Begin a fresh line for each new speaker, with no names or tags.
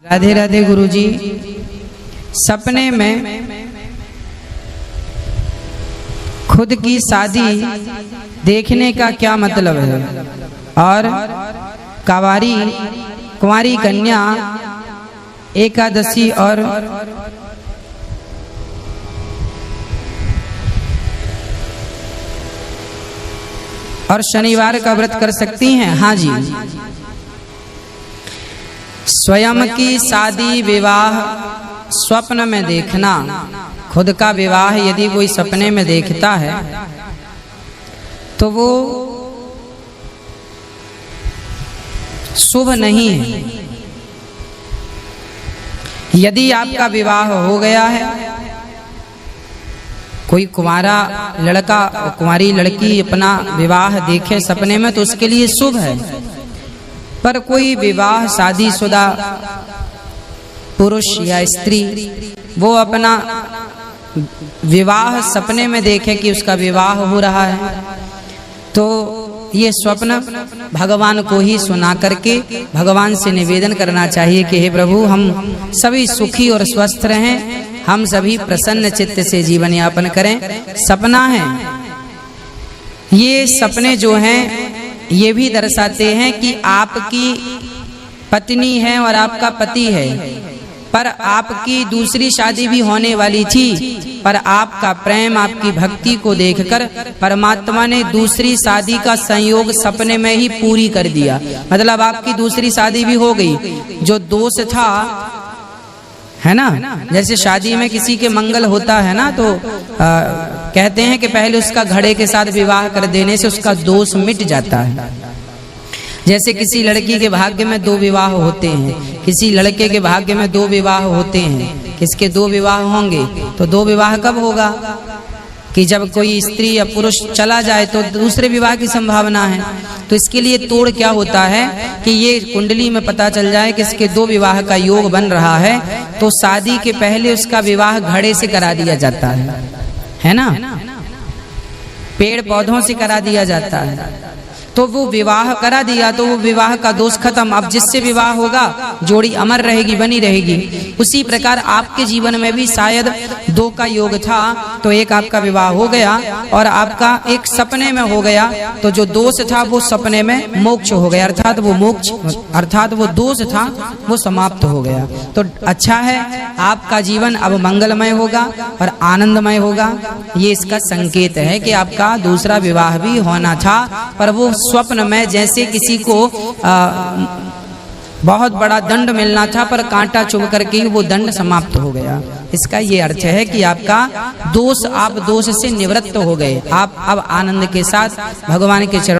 राधे राधे गुरुजी। सपने में खुद की शादी देखने का क्या मतलब है और कुंवारी कन्या एकादशी और शनिवार का व्रत कर सकती हैं? हाँ जी। स्वयं की शादी विवाह स्वप्न में देखना, खुद का विवाह यदि कोई सपने में देखता है तो वो शुभ नहीं है। यदि आपका विवाह हो गया है, कोई कुंवारा लड़का कुंवारी लड़की अपना विवाह देखे सपने में तो उसके लिए शुभ है। पर कोई विवाह शादीशुदा पुरुष या स्त्री वो अपना विवाह सपने में देखे कि उसका विवाह हो रहा है तो ये स्वप्न भगवान को ही सुना करके भगवान से निवेदन करना चाहिए कि हे प्रभु, हम सभी सुखी और स्वस्थ रहें, हम सभी प्रसन्न चित्त से जीवन यापन करें। सपना है, ये सपने जो हैं ये भी दर्शाते हैं कि आपकी पत्नी है और आपका पति है, पर आपकी दूसरी शादी भी होने वाली थी, पर आपका प्रेम आपकी भक्ति को देखकर परमात्मा ने दूसरी शादी का संयोग सपने में ही पूरी कर दिया। मतलब आपकी दूसरी शादी भी हो गई। जो दोष था है ना, जैसे शादी में किसी के मंगल होता है ना तो कहते हैं कि पहले उसका घड़े के साथ विवाह कर देने से उसका दोष मिट जाता है। जैसे किसी लड़की के भाग्य में 2 विवाह होते हैं, किसी लड़के के भाग्य में 2 विवाह होते हैं, किसके 2 विवाह होंगे तो 2 विवाह कब होगा कि जब कोई स्त्री या पुरुष चला जाए तो दूसरे विवाह की संभावना है। तो इसके लिए तोड़ क्या होता है कि ये कुंडली में पता चल जाए कि इसके 2 विवाह का योग बन रहा है तो शादी के पहले उसका विवाह घड़े से करा दिया जाता है ना, पेड़ पौधों से करा दिया जाता है। तो वो विवाह करा दिया तो वो विवाह का दोष खत्म। अब जिससे विवाह होगा जोड़ी अमर रहेगी, बनी रहेगी। उसी प्रकार आपके जीवन में भी शायद 2 का योग था तो एक आपका विवाह हो गया और आपका एक सपने में हो गया तो जो दोष था वो सपने में मोक्ष हो गया, अर्थात वो दोष था वो समाप्त हो गया। तो अच्छा है, आपका जीवन अब मंगलमय होगा और आनंदमय होगा। ये इसका संकेत है कि आपका दूसरा विवाह भी होना था, पर वो स्वप्न में जैसे किसी को बहुत बड़ा दंड मिलना था पर कांटा चुभ करके ही वो दंड समाप्त हो गया। इसका ये अर्थ है कि आपका दोष, आप दोष से निवृत्त हो गए। आप अब आनंद के साथ भगवान के चरण